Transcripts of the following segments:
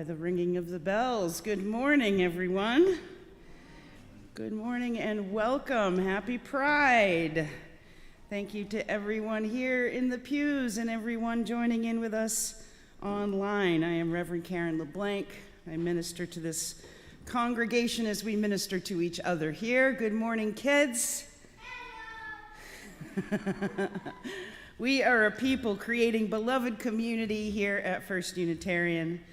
by the ringing of the bells. Good morning, everyone. Good morning and welcome. Happy Pride. Thank you to everyone here in the pews and everyone joining in with us online. I am Reverend Karen LeBlanc. I minister to this congregation as we minister to each other here. Good morning, kids. We are a people creating beloved community here at First Unitarian.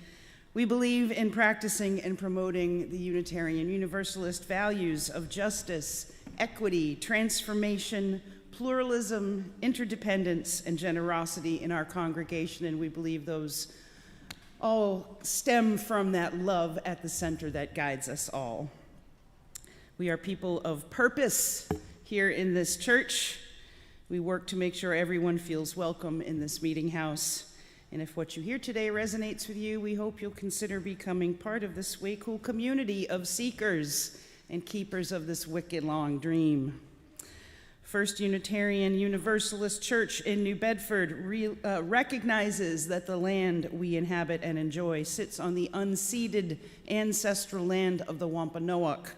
We believe in practicing and promoting the Unitarian Universalist values of justice, equity, transformation, pluralism, interdependence, and generosity in our congregation, and we believe those all stem from that love at the center that guides us all. We are people of purpose here in this church. We work to make sure everyone feels welcome in this meeting house. And if what you hear today resonates with you, we hope you'll consider becoming part of this way cool community of seekers and keepers of this wicked long dream. First Unitarian Universalist Church in New Bedford recognizes that the land we inhabit and enjoy sits on the unceded ancestral land of the Wampanoag.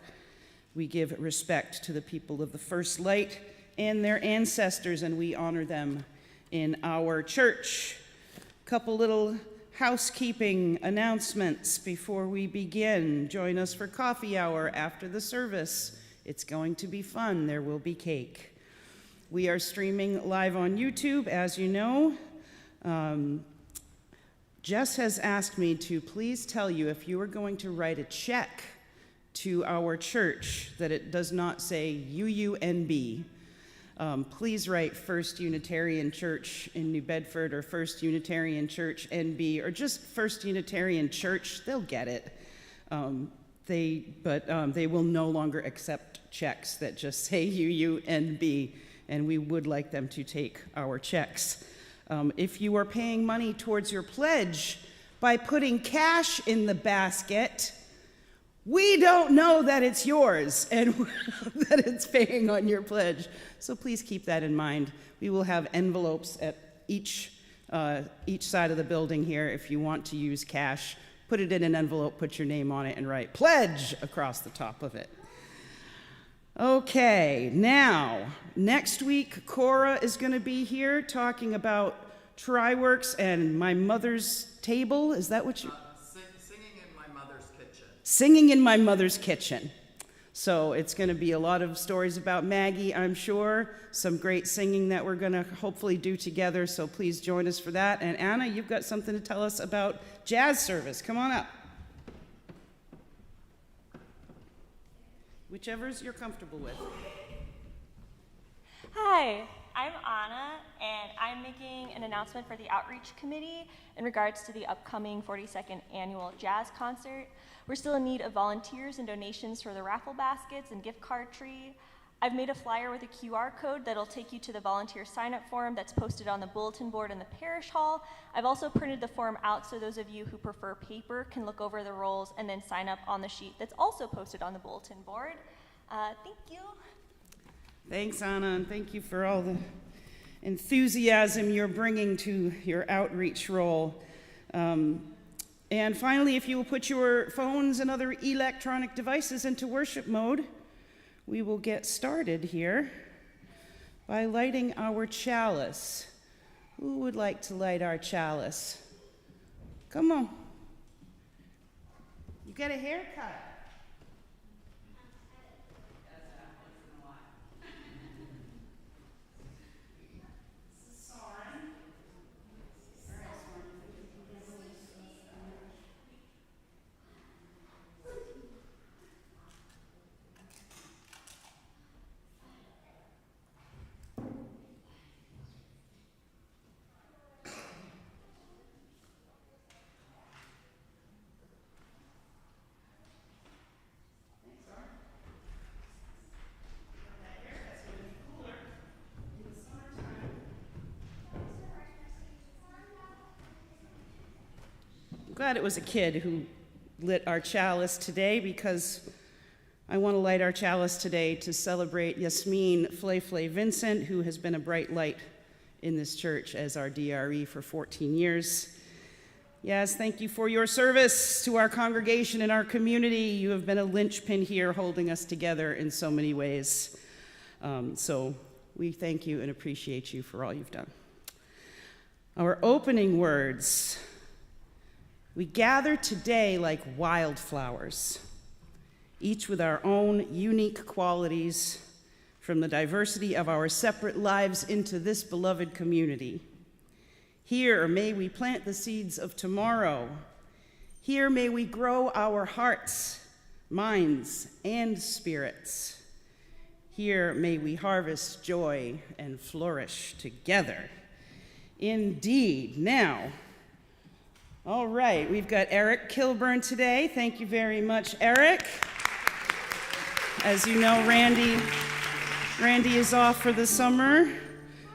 We give respect to the people of the First Light and their ancestors, and we honor them in our church. Couple little housekeeping announcements before we begin. Join us for coffee hour after the service. It's going to be fun. There will be cake. We are streaming live on YouTube, as you know. Jess has asked me to please tell you if you are going to write a check to our church that it does not say UUNB. Please write First Unitarian Church in New Bedford or First Unitarian Church NB or just First Unitarian Church. They'll get it. They will no longer accept checks that just say UUNB, and we would like them to take our checks. If you are paying money towards your pledge by putting cash in the basket, we don't know that it's yours and that it's paying on your pledge. So please keep that in mind. We will have envelopes at each side of the building here. If you want to use cash, put it in an envelope, put your name on it, and write pledge across the top of it. Okay, now, next week, Cora is going to be here talking about Triworks and My Mother's Table. Is that what you... Singing in My Mother's Kitchen. So it's going to be a lot of stories about Maggie, I'm sure. Some great singing that we're going to hopefully do together. So please join us for that. And Anna, you've got something to tell us about jazz service. Come on up. Whichever's you're comfortable with. Hi, I'm Anna, and I'm making an announcement for the Outreach Committee in regards to the upcoming 42nd Annual Jazz Concert. We're still in need of volunteers and donations for the raffle baskets and gift card tree. I've made a flyer with a QR code that'll take you to the volunteer sign-up form that's posted on the bulletin board in the parish hall. I've also printed the form out so those of you who prefer paper can look over the rolls and then sign up on the sheet that's also posted on the bulletin board. Thank you. Thanks, Anna, and thank you for all the enthusiasm you're bringing to your outreach role. And finally, if you will put your phones and other electronic devices into worship mode, we will get started here by lighting our chalice. Who would like to light our chalice? Come on. You got a haircut. Glad it was a kid who lit our chalice today, because I want to light our chalice today to celebrate Yasmin Flay Vincent, who has been a bright light in this church as our DRE for 14 years. Yes, thank you for your service to our congregation and our community. You have been a linchpin here holding us together in so many ways. So we thank you and appreciate you for all you've done. Our opening words: we gather today like wildflowers, each with our own unique qualities from the diversity of our separate lives into this beloved community. Here may we plant the seeds of tomorrow. Here may we grow our hearts, minds, and spirits. Here may we harvest joy and flourish together. Indeed. Now, all right, we've got Eric Kilburn today. Thank you very much, Eric. As you know, Randy is off for the summer,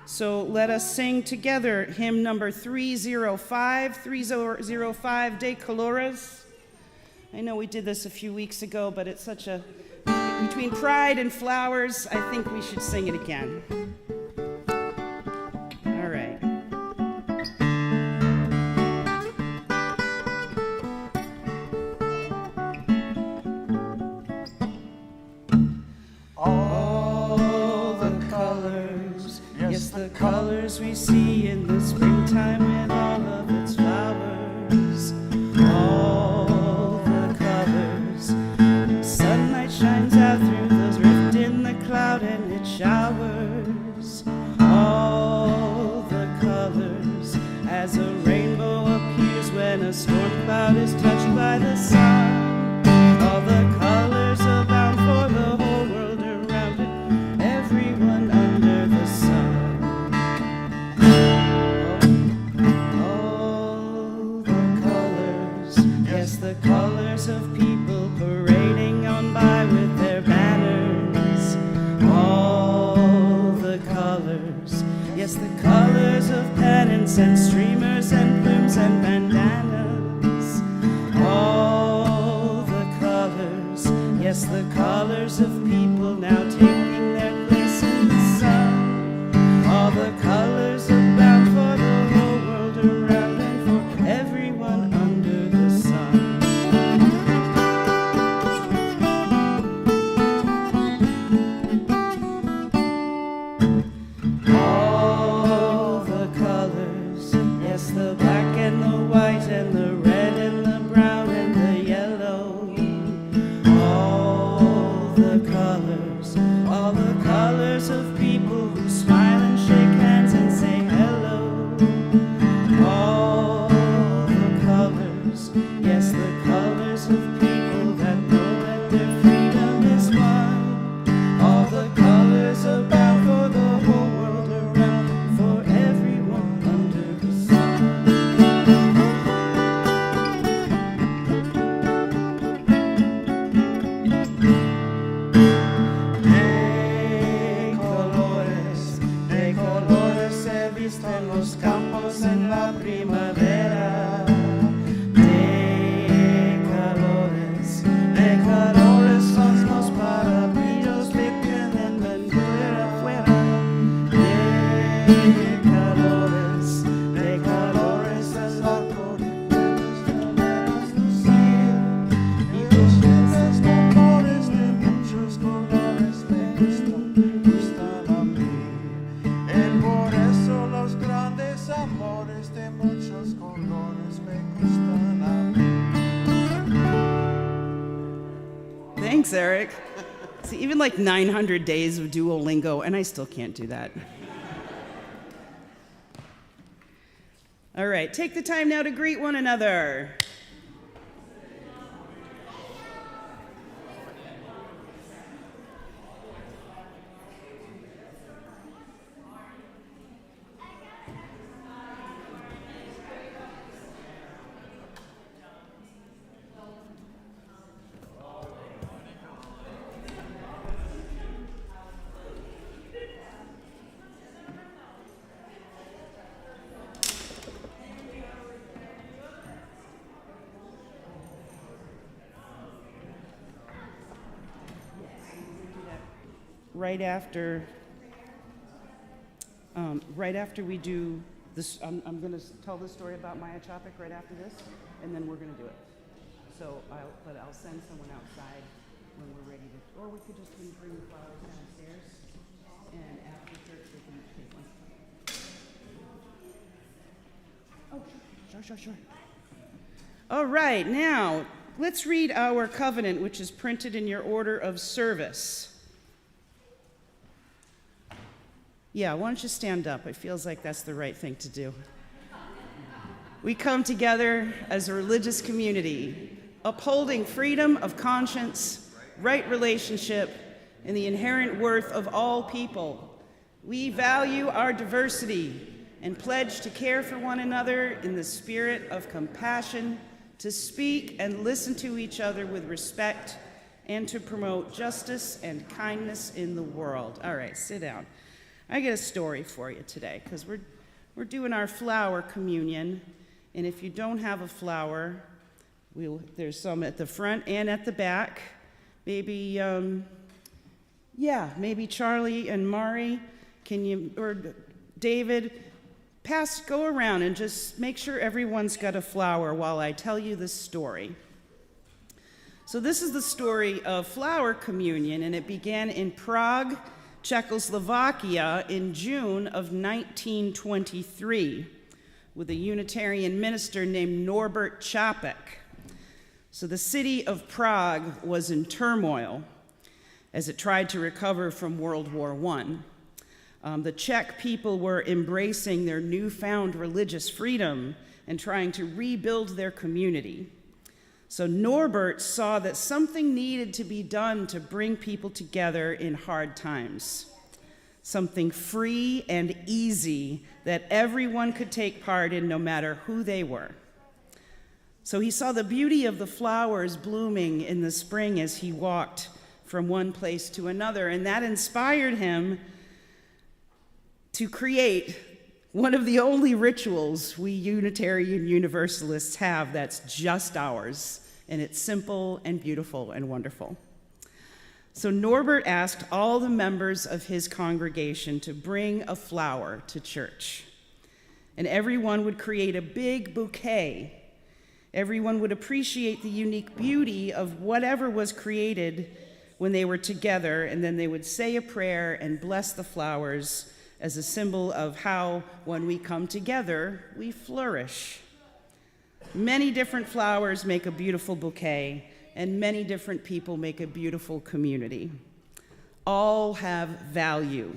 so let us sing together hymn number 305 De Colores. I know we did this a few weeks ago, but it's such a, between pride and flowers, I think we should sing it again. All right. The colors we see in the springtime with all of its flowers, all the colors. Sunlight shines out through those rifts in the cloud and it showers, all the colors, as a rainbow appears when a storm cloud is touched by the sun. All the colors abound for the whole world around it, everyone under the sun. The colors of people parading on by with their banners, all the colors, yes, the colors of pennants and streamers and plumes and bandanas, all the colors, yes, the colors of people now taking their place in the sun, all the colors abound for the whole world around and for everyone under the sun. The black and the white and the red and the brown and the yellow, all the colors of people who smile and shake hands and say hello, all the colors, yes, the colors of people that know that their freedom is won, all the colors abound for the whole world around, for everyone under the sun. En los campos en la primavera, de calores son los parabillos que tienen bandera afuera, de calores es la corriente de lucir, y los dulces colores de muchos colores me gustan a mí, por eso los grandes amores de muchos colores me gustan a mí. Thanks, Eric. See, even like 900 days of Duolingo, and I still can't do that. All right, take the time now to greet one another. right after we do I'm going to tell the story about Maja Capek right after this, and then we're going to do it. So I'll send someone outside when we're ready to, or we could just bring the flowers downstairs, and after church they can each take one. Oh, sure. All right, now let's read our covenant, which is printed in your order of service. Yeah, why don't you stand up? It feels like that's the right thing to do. We come together as a religious community, upholding freedom of conscience, right relationship, and the inherent worth of all people. We value our diversity and pledge to care for one another in the spirit of compassion, to speak and listen to each other with respect, and to promote justice and kindness in the world. All right, sit down. I got a story for you today, because we're doing our flower communion, and if you don't have a flower, there's some at the front and at the back. Maybe Charlie and Mari, or David, go around and just make sure everyone's got a flower while I tell you this story. So this is the story of flower communion, and it began in Prague, Czechoslovakia in June of 1923 with a Unitarian minister named Norbert Capek. So the city of Prague was in turmoil as it tried to recover from World War I. The Czech people were embracing their newfound religious freedom and trying to rebuild their community. So Norbert saw that something needed to be done to bring people together in hard times. Something free and easy that everyone could take part in no matter who they were. So he saw the beauty of the flowers blooming in the spring as he walked from one place to another, and that inspired him to create one of the only rituals we Unitarian Universalists have that's just ours, and it's simple and beautiful and wonderful. So Norbert asked all the members of his congregation to bring a flower to church, and everyone would create a big bouquet. Everyone would appreciate the unique beauty of whatever was created when they were together, and then they would say a prayer and bless the flowers as a symbol of how, when we come together, we flourish. Many different flowers make a beautiful bouquet, and many different people make a beautiful community. All have value,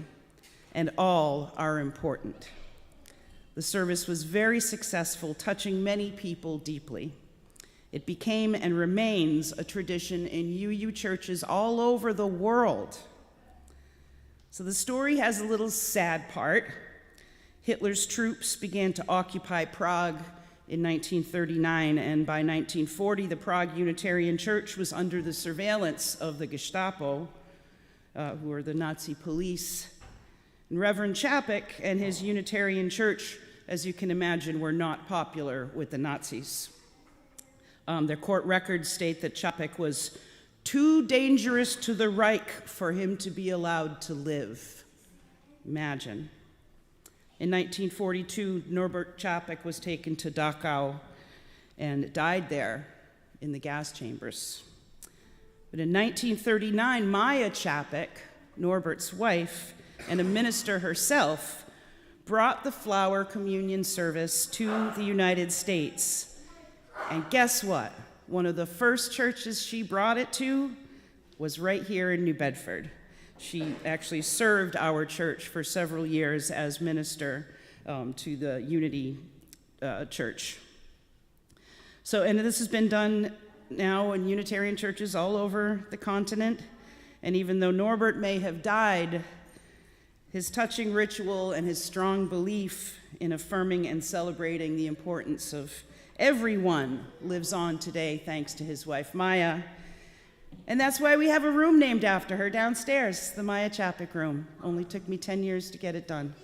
and all are important. The service was very successful, touching many people deeply. It became and remains a tradition in UU churches all over the world. So the story has a little sad part. Hitler's troops began to occupy Prague in 1939, and by 1940, the Prague Unitarian Church was under the surveillance of the Gestapo, who were the Nazi police. And Reverend Capek and his Unitarian Church, as you can imagine, were not popular with the Nazis. Their court records state that Capek was too dangerous to the Reich for him to be allowed to live. Imagine. In 1942, Norbert Capek was taken to Dachau and died there in the gas chambers. But in 1939, Maja Capek, Norbert's wife, and a minister herself, brought the flower communion service to the United States. And guess what? One of the first churches she brought it to was right here in New Bedford. She actually served our church for several years as minister to the Unity Church. So, and this has been done now in Unitarian churches all over the continent. And even though Norbert may have died, his touching ritual and his strong belief in affirming and celebrating the importance of everyone lives on today thanks to his wife, Maja. And that's why we have a room named after her downstairs, the Maja Capek room. Only took me 10 years to get it done.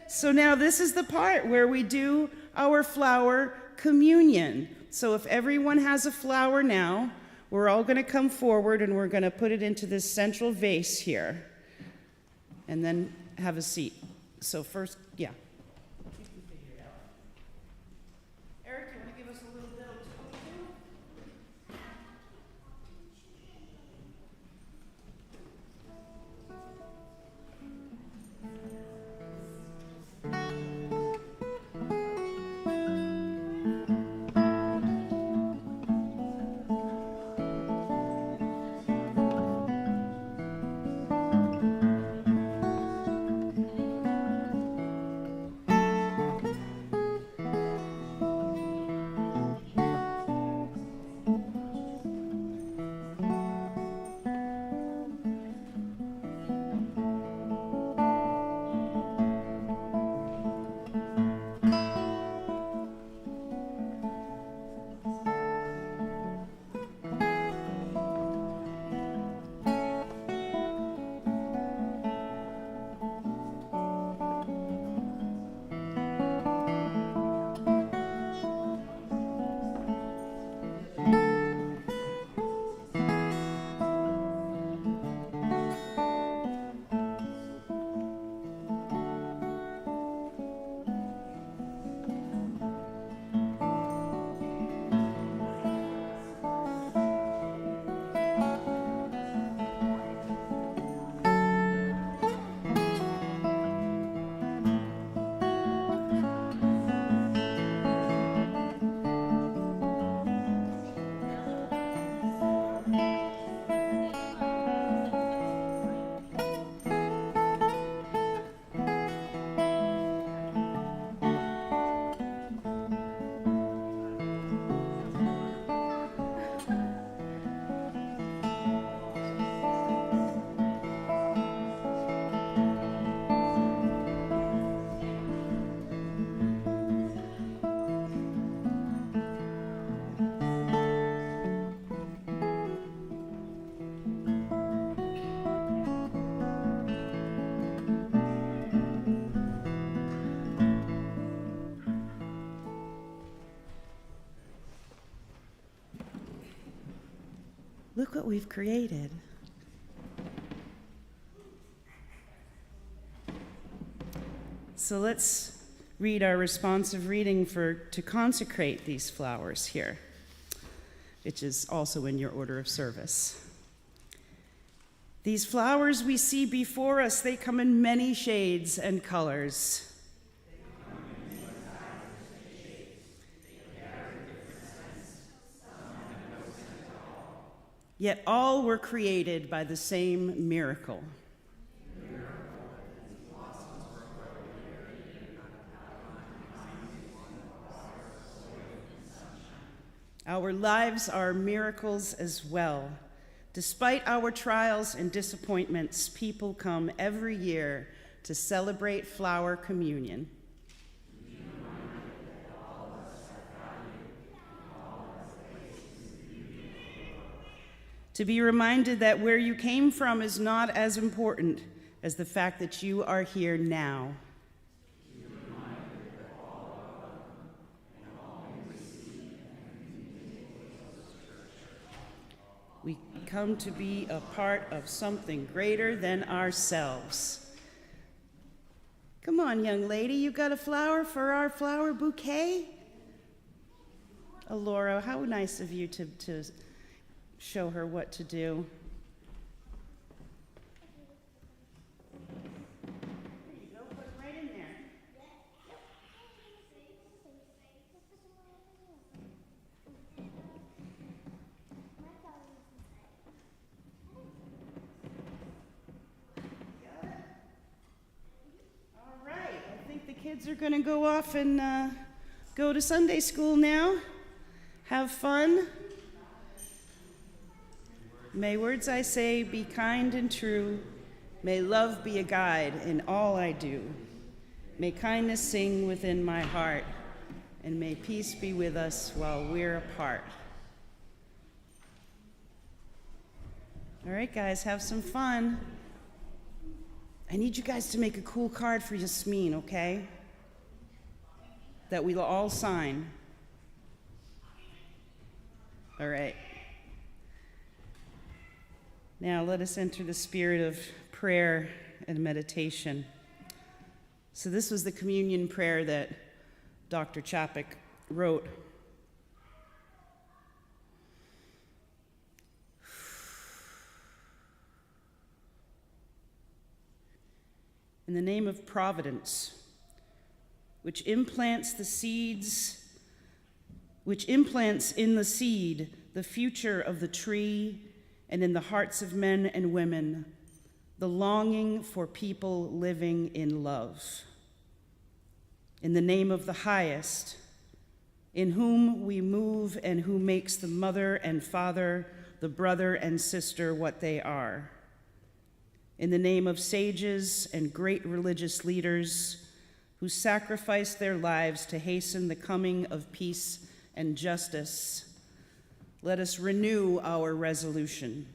So now this is the part where we do our flower communion. So if everyone has a flower now, we're all going to come forward and we're going to put it into this central vase here. And then have a seat. So first, yeah. You can figure it out. Eric, you want to give us a little bit of Look what we've created. So let's read our responsive reading to consecrate these flowers here, which is also in your order of service. These flowers we see before us, they come in many shades and colors. Yet all were created by the same miracle. Our lives are miracles as well. Despite our trials and disappointments, people come every year to celebrate Flower Communion. To be reminded that where you came from is not as important as the fact that you are here now. We come to be a part of something greater than ourselves. Come on, young lady, you got a flower for our flower bouquet? Laura, how nice of you to show her what to do. There you go, put it right in there. Got it? All right, I think the kids are going to go off and go to Sunday school now. Have fun. May words I say be kind and true. May love be a guide in all I do. May kindness sing within my heart. And may peace be with us while we're apart. All right, guys, have some fun. I need you guys to make a cool card for Yasmin, okay? That we'll all sign. All right. Now let us enter the spirit of prayer and meditation. So this was the communion prayer that Dr. Capek wrote. In the name of Providence, which implants in the seed the future of the tree, and in the hearts of men and women, the longing for people living in love. In the name of the highest, in whom we move and who makes the mother and father, the brother and sister what they are. In the name of sages and great religious leaders who sacrificed their lives to hasten the coming of peace and justice, let us renew our resolution,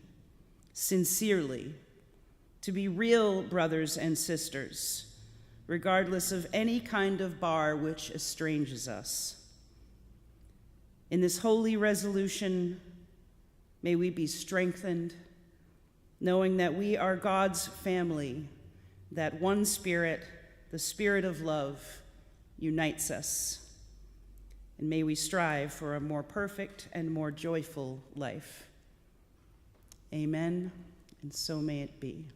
sincerely, to be real brothers and sisters, regardless of any kind of bar which estranges us. In this holy resolution, may we be strengthened, knowing that we are God's family, that one Spirit, the Spirit of love, unites us. And may we strive for a more perfect and more joyful life. Amen, and so may it be.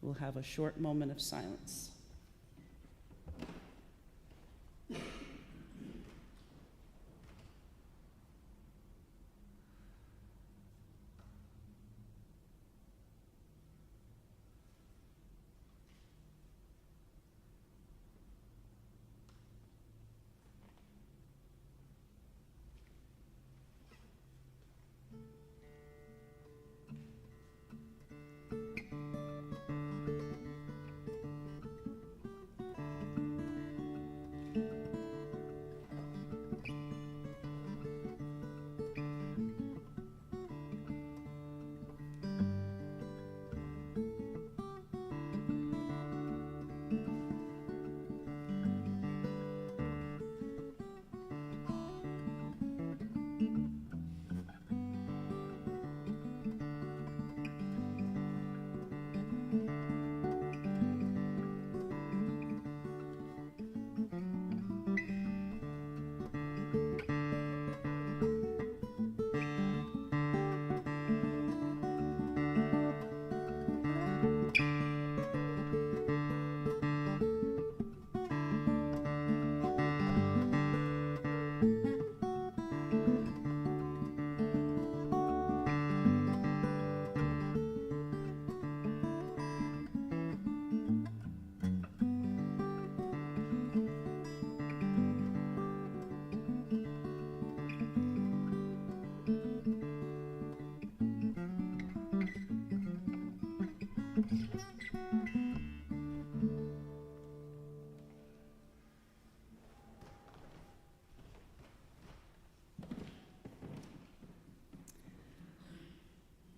We'll have a short moment of silence.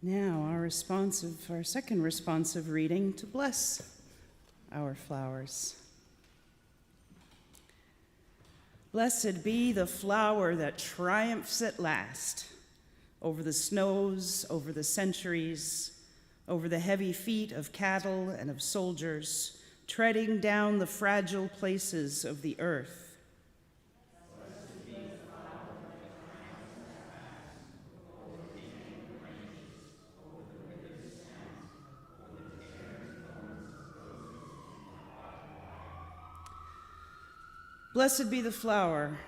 Now, our second responsive reading to bless our flowers. Blessed be the flower that triumphs at last over the snows, over the centuries, over the heavy feet of cattle and of soldiers, treading down the fragile places of the earth. Blessed be the flower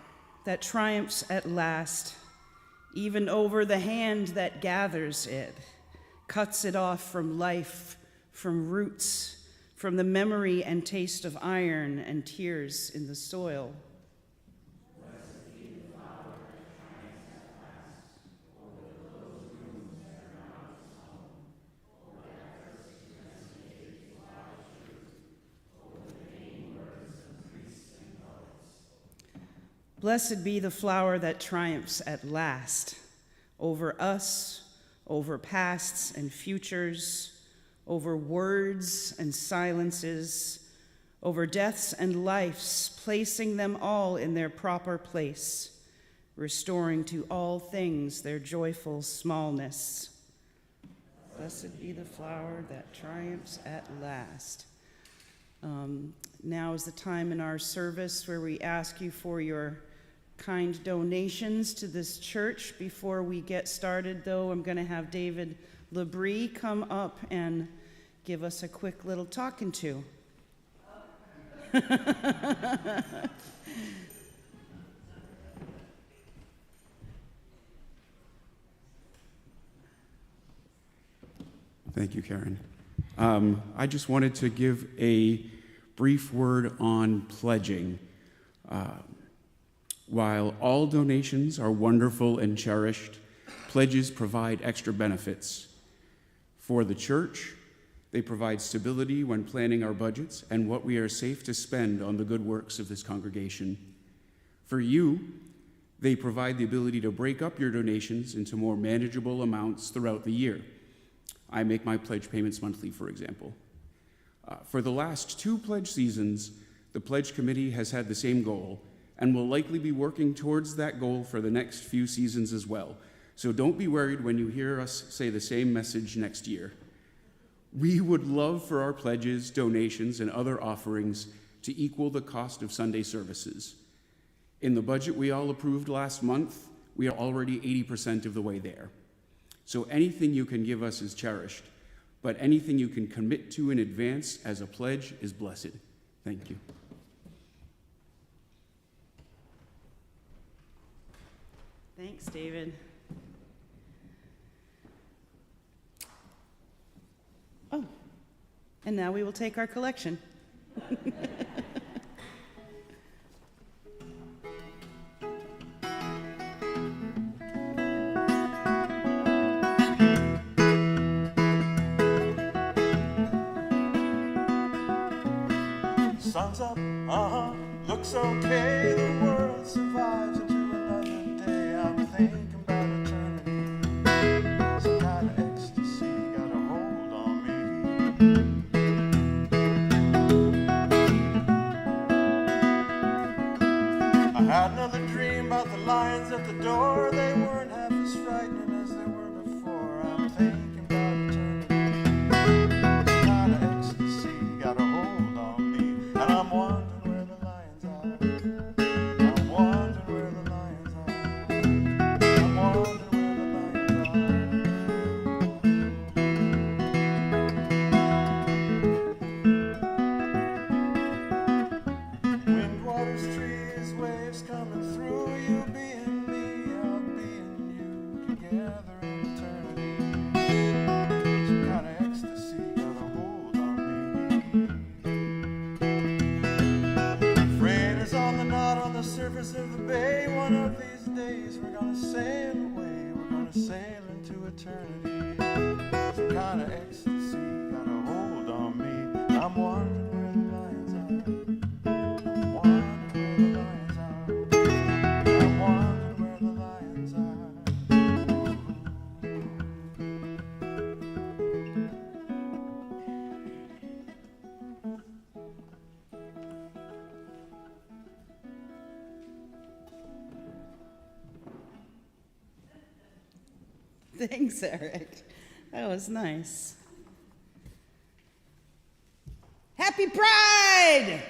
that triumphs at last, even over the hand that gathers it, cuts it off from life, from roots, from the memory and taste of iron and tears in the soil. Blessed be the flower that triumphs at last, over the closed rooms that surround its home, over efforts to investigate its wild truth, over the vain words of priests and poets. Blessed be the flower that triumphs at last, over us, over pasts and futures, over words and silences, over deaths and lives, placing them all in their proper place, restoring to all things their joyful smallness. Blessed be the flower that triumphs at last. Now is the time in our service where we ask you for your kind donations to this church. Before we get started, though, I'm going to have David LeBlanc come up and give us a quick little talking to. Thank you, Karen. I just wanted to give a brief word on pledging. While all donations are wonderful and cherished, pledges provide extra benefits. For the church, they provide stability when planning our budgets and what we are safe to spend on the good works of this congregation. For you, they provide the ability to break up your donations into more manageable amounts throughout the year. I make my pledge payments monthly, for example. For the last 2 pledge seasons, the Pledge Committee has had the same goal and will likely be working towards that goal for the next few seasons as well. So don't be worried when you hear us say the same message next year. We would love for our pledges, donations, and other offerings to equal the cost of Sunday services. In the budget we all approved last month, we are already 80% of the way there. So anything you can give us is cherished, but anything you can commit to in advance as a pledge is blessed. Thank you. Thanks, David. Oh, and now we will take our collection. Sun's up, looks okay, the world survives into another day. I'm thinking about eternity, some kind of ecstasy got a hold on me. I had another dream about the lions at the door. They weren't half as frightening as they were before. I'm thinking about eternity, some kind of ecstasy got a hold on me. And I'm wondering where the lions are. I'm wondering where the lions are. I'm wondering where the lions are. Wind, waters, trees, waves coming through. You being me, I'll be in you. Together in eternity. Some kind of ecstasy got a hold on me. Freighters on the knot on the surface of the bay. One of these days we're gonna sail away. We're gonna sail into eternity. Some kind of ecstasy got a hold on me. I'm wondering where the lions are. I'm wondering where the lions are. I'm wondering where the lions are. Thanks, Eric. That was nice. Happy Pride!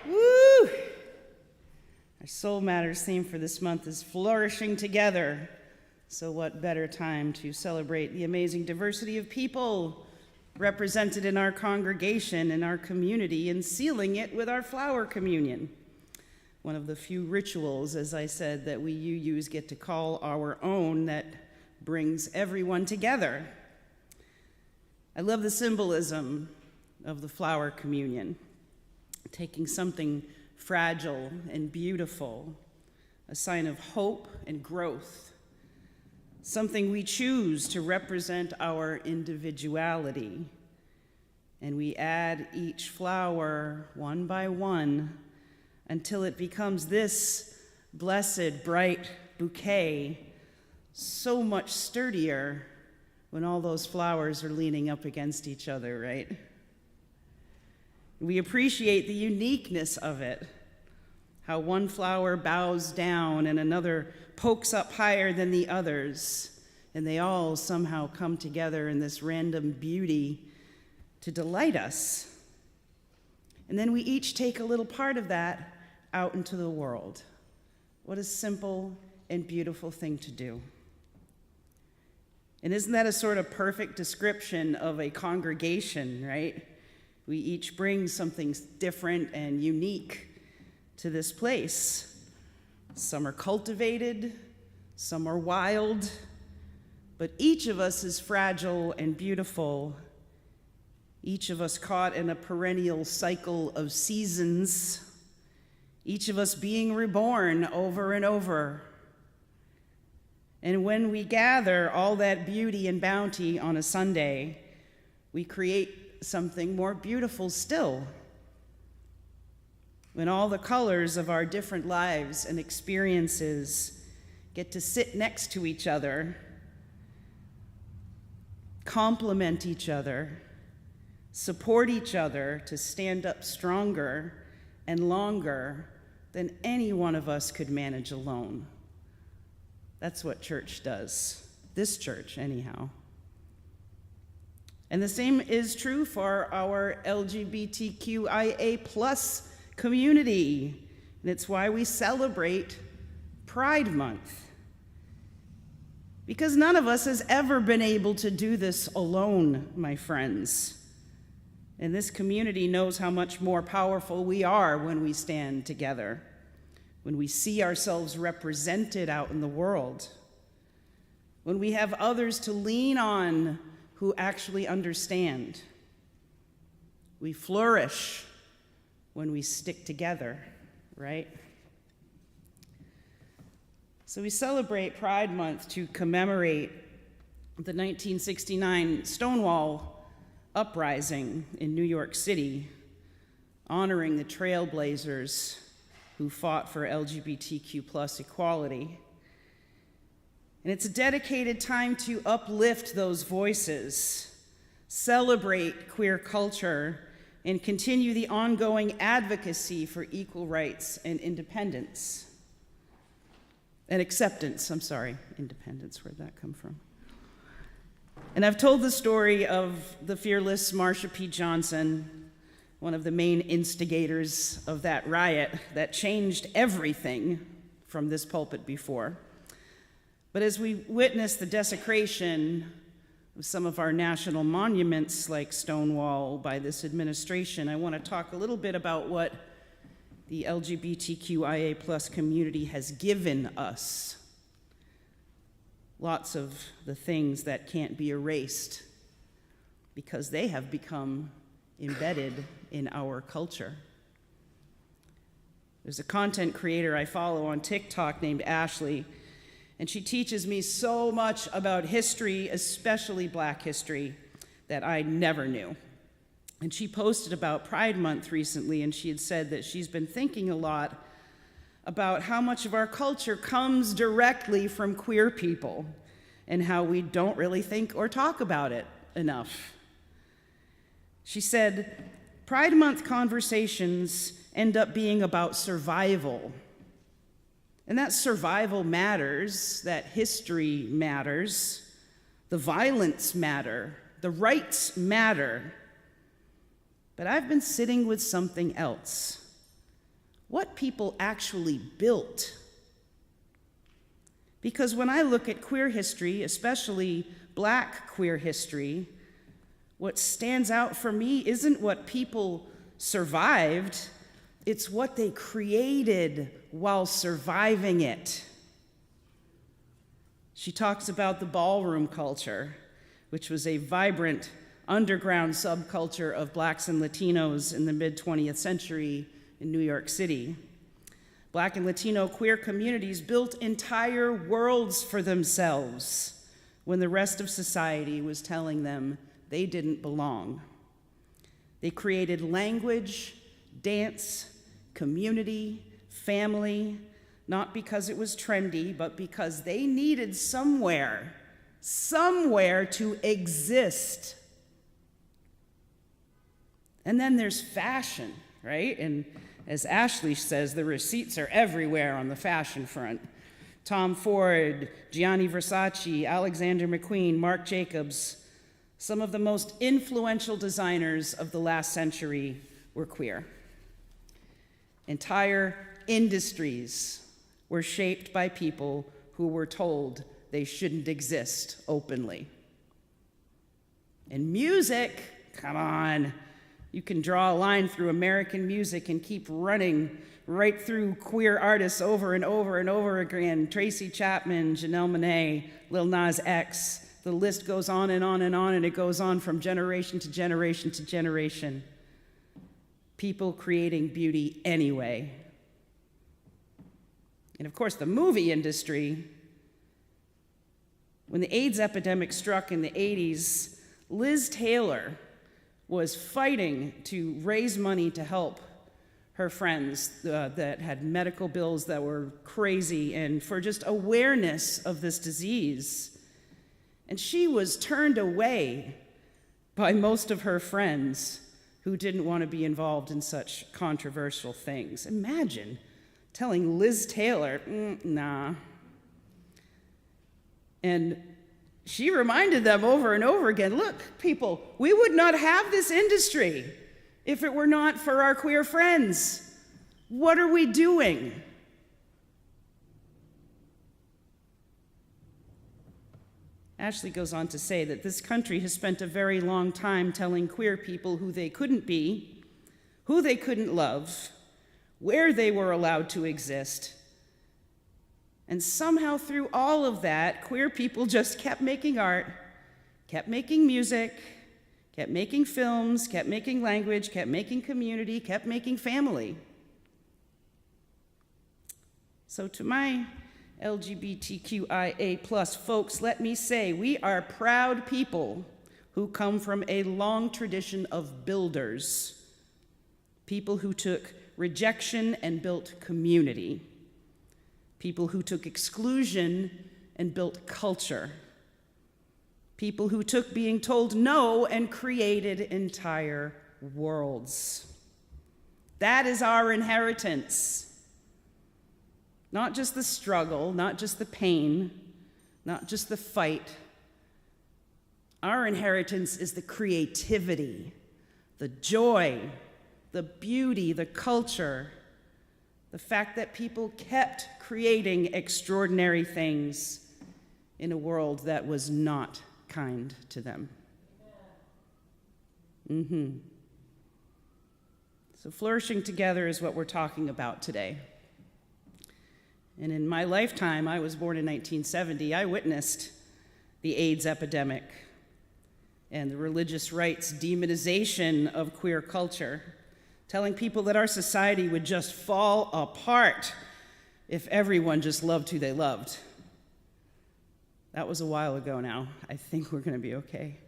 Woo! Our Soul Matters theme for this month is Flourishing Together. So what better time to celebrate the amazing diversity of people represented in our congregation and our community and sealing it with our flower communion. One of the few rituals, as I said, that we UUs get to call our own that brings everyone together. I love the symbolism of the flower communion, taking something fragile and beautiful, a sign of hope and growth, something we choose to represent our individuality, and we add each flower one by one until it becomes this blessed, bright bouquet, so much sturdier when all those flowers are leaning up against each other, right? We appreciate the uniqueness of it, how one flower bows down and another pokes up higher than the others, and they all somehow come together in this random beauty to delight us. And then we each take a little part of that out into the world. What a simple and beautiful thing to do. And isn't that a sort of perfect description of a congregation, right? We each bring something different and unique to this place. Some are cultivated, some are wild, but each of us is fragile and beautiful. Each of us caught in a perennial cycle of seasons, each of us being reborn over and over. And when we gather all that beauty and bounty on a Sunday, we create something more beautiful still. When all the colors of our different lives and experiences get to sit next to each other, complement each other, support each other to stand up stronger and longer than any one of us could manage alone. That's what church does. This church, anyhow. And the same is true for our LGBTQIA plus community. And it's why we celebrate Pride Month. Because none of us has ever been able to do this alone, my friends. And this community knows how much more powerful we are when we stand together, when we see ourselves represented out in the world, when we have others to lean on who actually understand. We flourish when we stick together, right? So we celebrate Pride Month to commemorate the 1969 Stonewall uprising in New York City, honoring the trailblazers who fought for LGBTQ plus equality. And it's a dedicated time to uplift those voices, celebrate queer culture, and continue the ongoing advocacy for equal rights and independence. And acceptance, independence, where'd that come from? And I've told the story of the fearless Marsha P. Johnson, one of the main instigators of that riot that changed everything from this pulpit before. But as we witness the desecration of some of our national monuments like Stonewall by this administration, I want to talk a little bit about what the LGBTQIA plus community has given us. Lots of the things that can't be erased because they have become embedded in our culture. There's a content creator I follow on TikTok named Ashley, and she teaches me so much about history, especially Black history, that I never knew. And she posted about Pride Month recently, and she had said that she's been thinking a lot about how much of our culture comes directly from queer people and how we don't really think or talk about it enough. She said, Pride Month conversations end up being about survival. And that survival matters, that history matters, the violence matter, the rights matter. But I've been sitting with something else. What people actually built. Because when I look at queer history, especially Black queer history, what stands out for me isn't what people survived, it's what they created while surviving it. She talks about the ballroom culture, which was a vibrant underground subculture of Blacks and Latinos in the mid-20th century in New York City. Black and Latino queer communities built entire worlds for themselves when the rest of society was telling them they didn't belong. They created language, dance, community, family, not because it was trendy, but because they needed somewhere to exist. And then there's fashion, right? And as Ashley says, the receipts are everywhere on the fashion front. Tom Ford, Gianni Versace, Alexander McQueen, Marc Jacobs, some of the most influential designers of the last century were queer. Entire industries were shaped by people who were told they shouldn't exist openly. And music, come on, you can draw a line through American music and keep running right through queer artists over and over and over again. Tracy Chapman, Janelle Monáe, Lil Nas X. The list goes on and on and on, and it goes on from generation to generation to generation. People creating beauty anyway. And of course, the movie industry, when the AIDS epidemic struck in the 80s, Liz Taylor was fighting to raise money to help her friends that had medical bills that were crazy and for just awareness of this disease. And she was turned away by most of her friends who didn't want to be involved in such controversial things. Imagine telling Liz Taylor, nah. And she reminded them over and over again, look, people, we would not have this industry if it were not for our queer friends. What are we doing? Ashley goes on to say that this country has spent a very long time telling queer people who they couldn't be, who they couldn't love, where they were allowed to exist. And somehow through all of that, queer people just kept making art, kept making music, kept making films, kept making language, kept making community, kept making family. So to my LGBTQIA+ folks, let me say, we are proud people who come from a long tradition of builders, people who took rejection and built community, people who took exclusion and built culture, people who took being told no and created entire worlds. That is our inheritance. Not just the struggle, not just the pain, not just the fight. Our inheritance is the creativity, the joy, the beauty, the culture, the fact that people kept creating extraordinary things in a world that was not kind to them. So flourishing together is what we're talking about today. And in my lifetime, I was born in 1970, I witnessed the AIDS epidemic and the religious right's demonization of queer culture, telling people that our society would just fall apart if everyone just loved who they loved. That was a while ago now. I think we're going to be okay.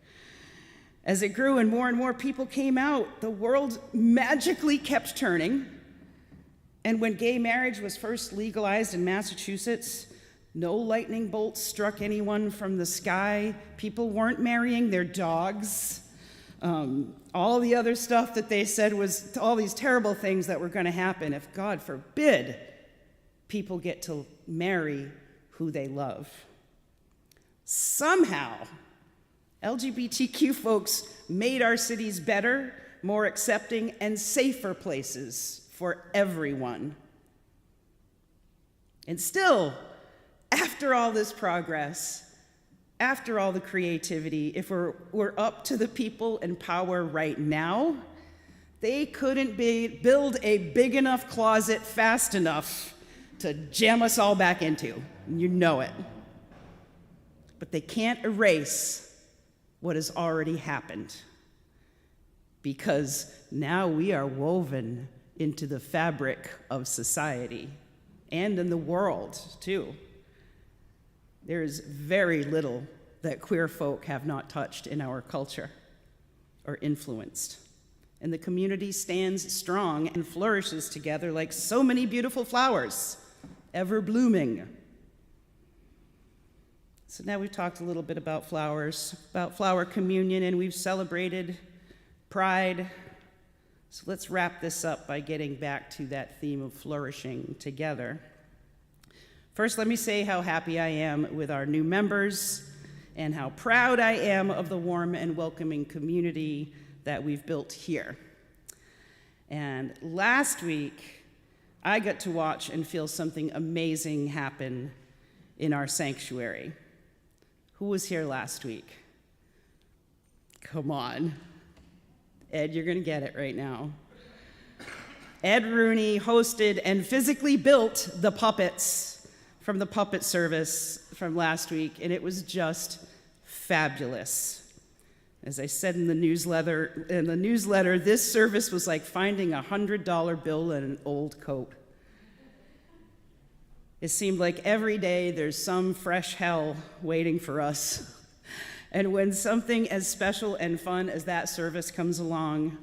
As it grew and more people came out, the world magically kept turning. And when gay marriage was first legalized in Massachusetts, no lightning bolts struck anyone from the sky. People weren't marrying their dogs. All the other stuff that they said was all these terrible things that were going to happen if, God forbid, people get to marry who they love. Somehow, LGBTQ folks made our cities better, more accepting, and safer places for everyone. And still, after all this progress, after all the creativity, if we're up to the people in power right now, they couldn't build a big enough closet fast enough to jam us all back into. You know it. But they can't erase what has already happened, because now we are woven into the fabric of society and in the world, too. There is very little that queer folk have not touched in our culture or influenced. And the community stands strong and flourishes together like so many beautiful flowers, ever blooming. So now we've talked a little bit about flowers, about flower communion, and we've celebrated Pride. So let's wrap this up by getting back to that theme of flourishing together. First, let me say how happy I am with our new members and how proud I am of the warm and welcoming community that we've built here. And last week, I got to watch and feel something amazing happen in our sanctuary. Who was here last week? Come on. Ed, you're going to get it right now. Ed Rooney hosted and physically built the puppets from the puppet service from last week, and it was just fabulous. As I said in the newsletter, this service was like finding a $100 bill in an old coat. It seemed like every day there's some fresh hell waiting for us. And when something as special and fun as that service comes along,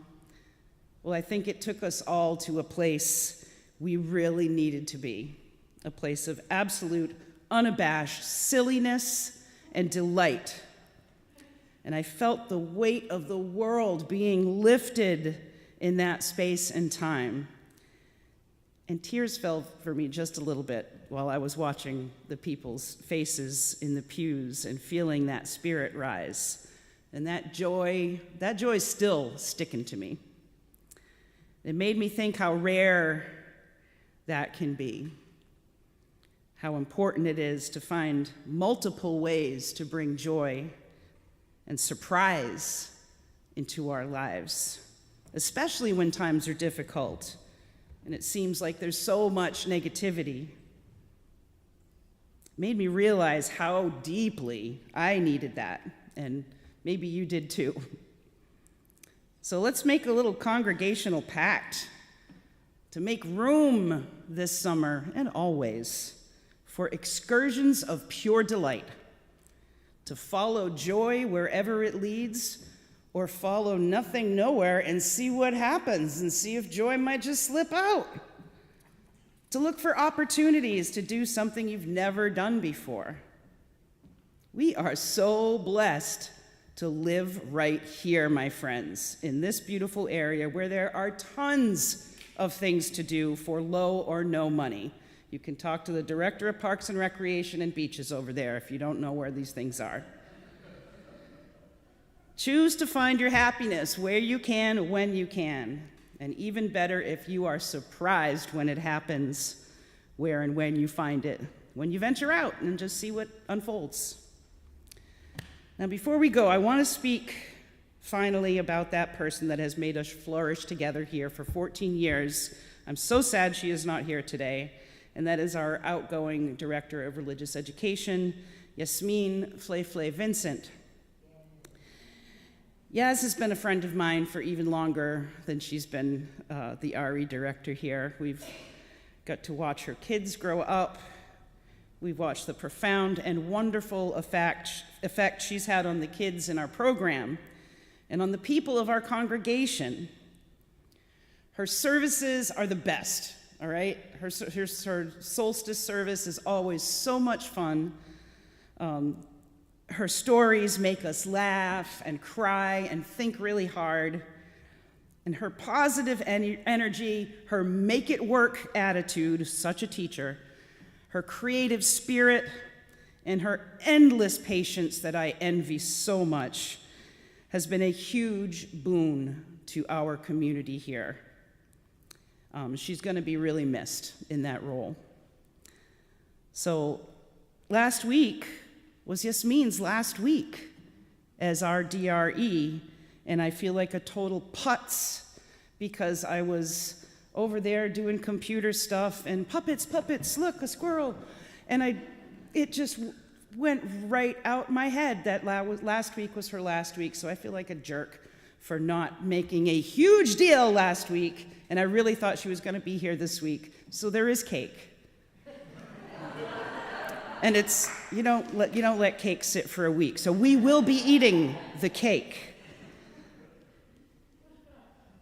well, I think it took us all to a place we really needed to be, a place of absolute, unabashed silliness and delight. And I felt the weight of the world being lifted in that space and time. And tears fell for me just a little bit while I was watching the people's faces in the pews and feeling that spirit rise. And that joy is still sticking to me. It made me think how rare that can be, how important it is to find multiple ways to bring joy and surprise into our lives, especially when times are difficult and it seems like there's so much negativity. It made me realize how deeply I needed that, and maybe you did too. So let's make a little congregational pact to make room this summer and always for excursions of pure delight, to follow joy wherever it leads, or follow nothing nowhere and see what happens and see if joy might just slip out. To look for opportunities to do something you've never done before. We are so blessed to live right here, my friends, in this beautiful area where there are tons of things to do for low or no money. You can talk to the Director of Parks and Recreation and Beaches over there if you don't know where these things are. Choose to find your happiness where you can, when you can, and even better if you are surprised when it happens, where and when you find it, when you venture out and just see what unfolds. Now, before we go, I want to speak finally about that person that has made us flourish together here for 14 years. I'm so sad she is not here today, and that is our outgoing Director of Religious Education, Yasmin Flay Vincent. Yaz has been a friend of mine for even longer than she's been the RE director here. We've got to watch her kids grow up. We've watched the profound and wonderful effect she's had on the kids in our program and on the people of our congregation. Her services are the best, all right? Her solstice service is always so much fun. Her stories make us laugh and cry and think really hard. And her positive energy, her make-it-work attitude, such a teacher, her creative spirit, and her endless patience that I envy so much has been a huge boon to our community here. She's going to be really missed in that role. So last week was Yasmin's last week as our DRE, and I feel like a total putz because I was over there doing computer stuff and puppets, look, a squirrel. And it just went right out my head that last week was her last week, so I feel like a jerk for not making a huge deal last week, and I really thought she was gonna be here this week. So there is cake. And it's, you don't let cake sit for a week. So we will be eating the cake.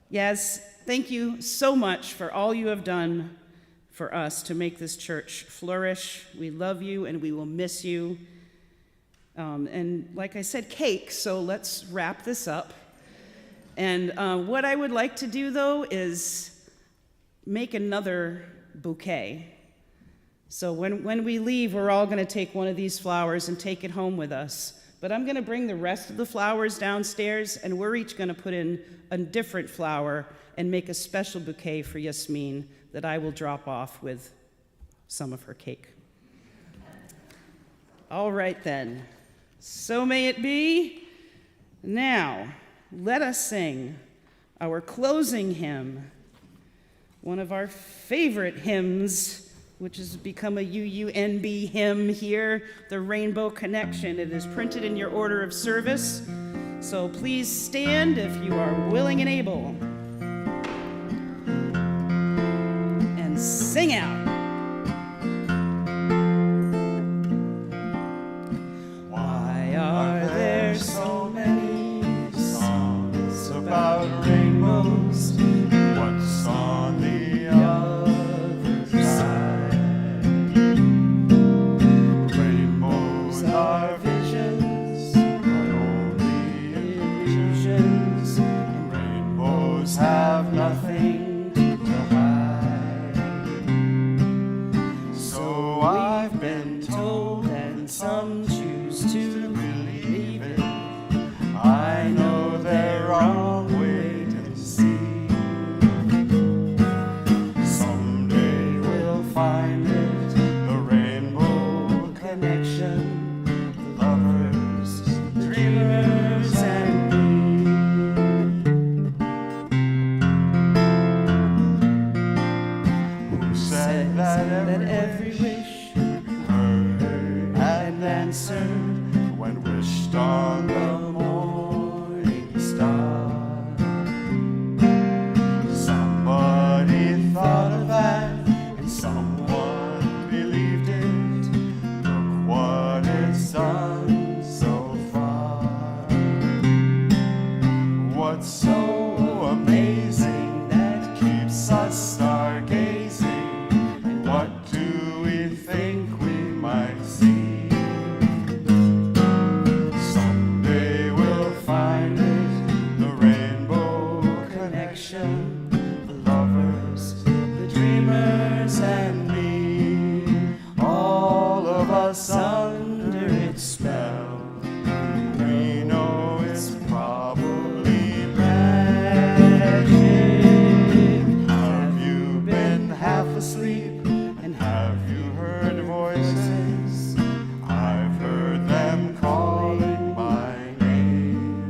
Yes, thank you so much for all you have done for us to make this church flourish. We love you and we will miss you. And like I said, cake, so let's wrap this up. And what I would like to do, though, is make another bouquet. So when we leave, we're all going to take one of these flowers and take it home with us but I'm gonna bring the rest of the flowers downstairs, and we're each gonna put in a different flower and make a special bouquet for Yasmin that I will drop off with some of her cake. All right then, so may it be. Now, let us sing our closing hymn, one of our favorite hymns, which has become a UUNB hymn here, the Rainbow Connection. It is printed in your order of service, so please stand if you are willing and able. And sing out. Why are there so many songs about rainbows? What's on the other side? Rainbows are visions, but only illusions. Rainbows have nothing to hide. So I've been told, and some choose to believe it. I know they're wrong, wait and see. Someday we'll find it, the rainbow connection, the lovers, the dreamers, and me. Who said that every wish heard and answered when wished on the morning star? Somebody thought of that, and someone believed it. Look what it's done so far. What's so amazing that keeps us stargazing? And what do we think we might see? Someday we'll find it, the rainbow connection, the lovers, the dreamers, and me. All of us under its spell. We know it's probably magic. Have you been half asleep? And have you heard voices? I've heard them calling my name.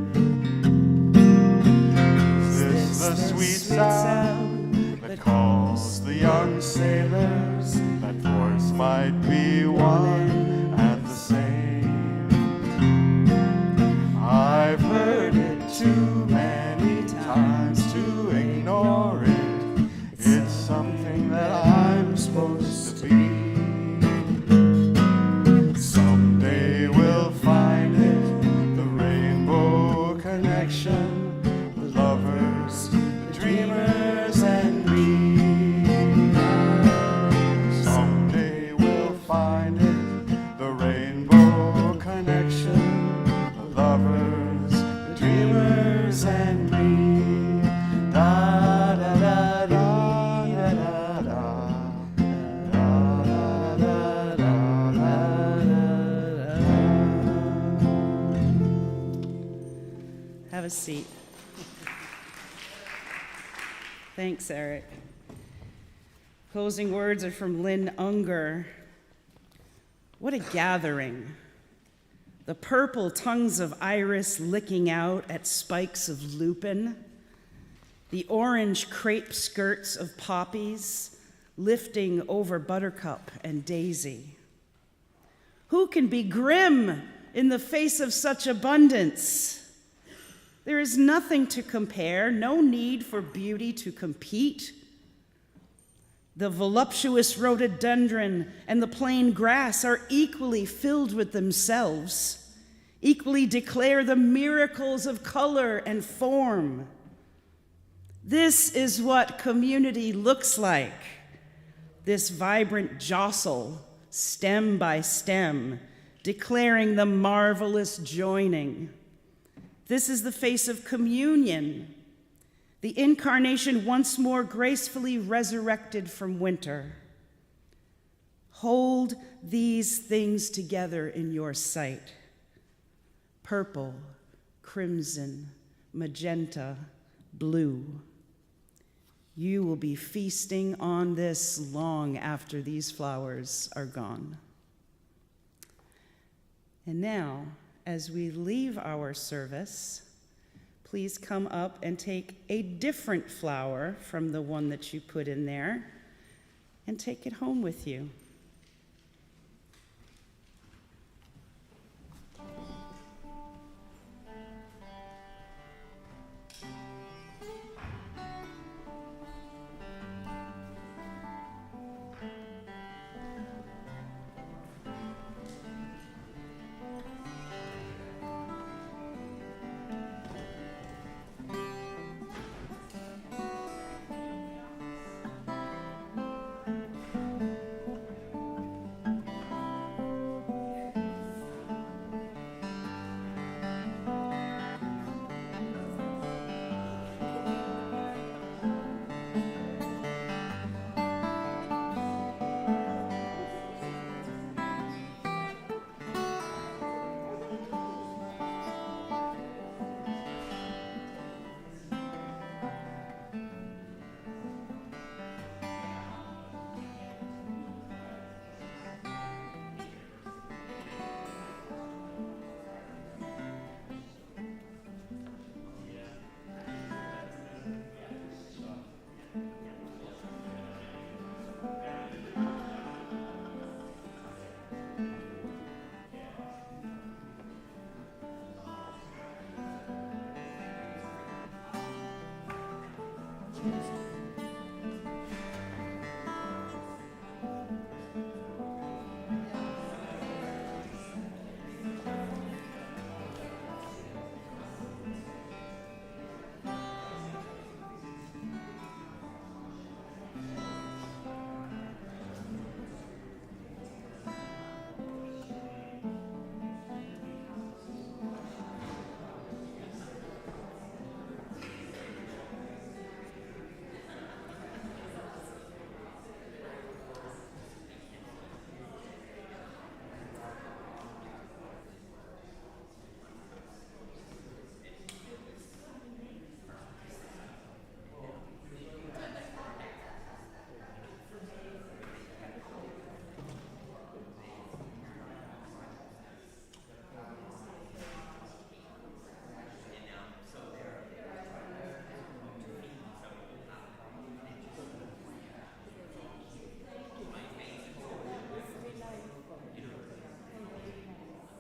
Is this the sweet sound that calls the young sailors? That voice might be one and the same. I've heard it too many times to ignore it. It's something that I'm supposed to be. Someday we'll find it, the rainbow connection, the lovers, the dreamers, and me. Someday we'll find it, the rainbow connection, the lovers, the dreamers, and me. Da da da da da da da. Da da da da da. Have a seat. Thanks, Eric. Closing words are from Lynn Unger. What a gathering. The purple tongues of iris licking out at spikes of lupin. The orange crepe skirts of poppies lifting over buttercup and daisy. Who can be grim in the face of such abundance? There is nothing to compare, no need for beauty to compete. The voluptuous rhododendron and the plain grass are equally filled with themselves, equally declare the miracles of color and form. This is what community looks like. This vibrant jostle, stem by stem, declaring the marvelous joining. This is the face of communion, the incarnation once more gracefully resurrected from winter. Hold these things together in your sight. purple, crimson, magenta, blue. You will be feasting on this long after these flowers are gone. And now, as we leave our service, please come up and take a different flower from the one that you put in there and take it home with you.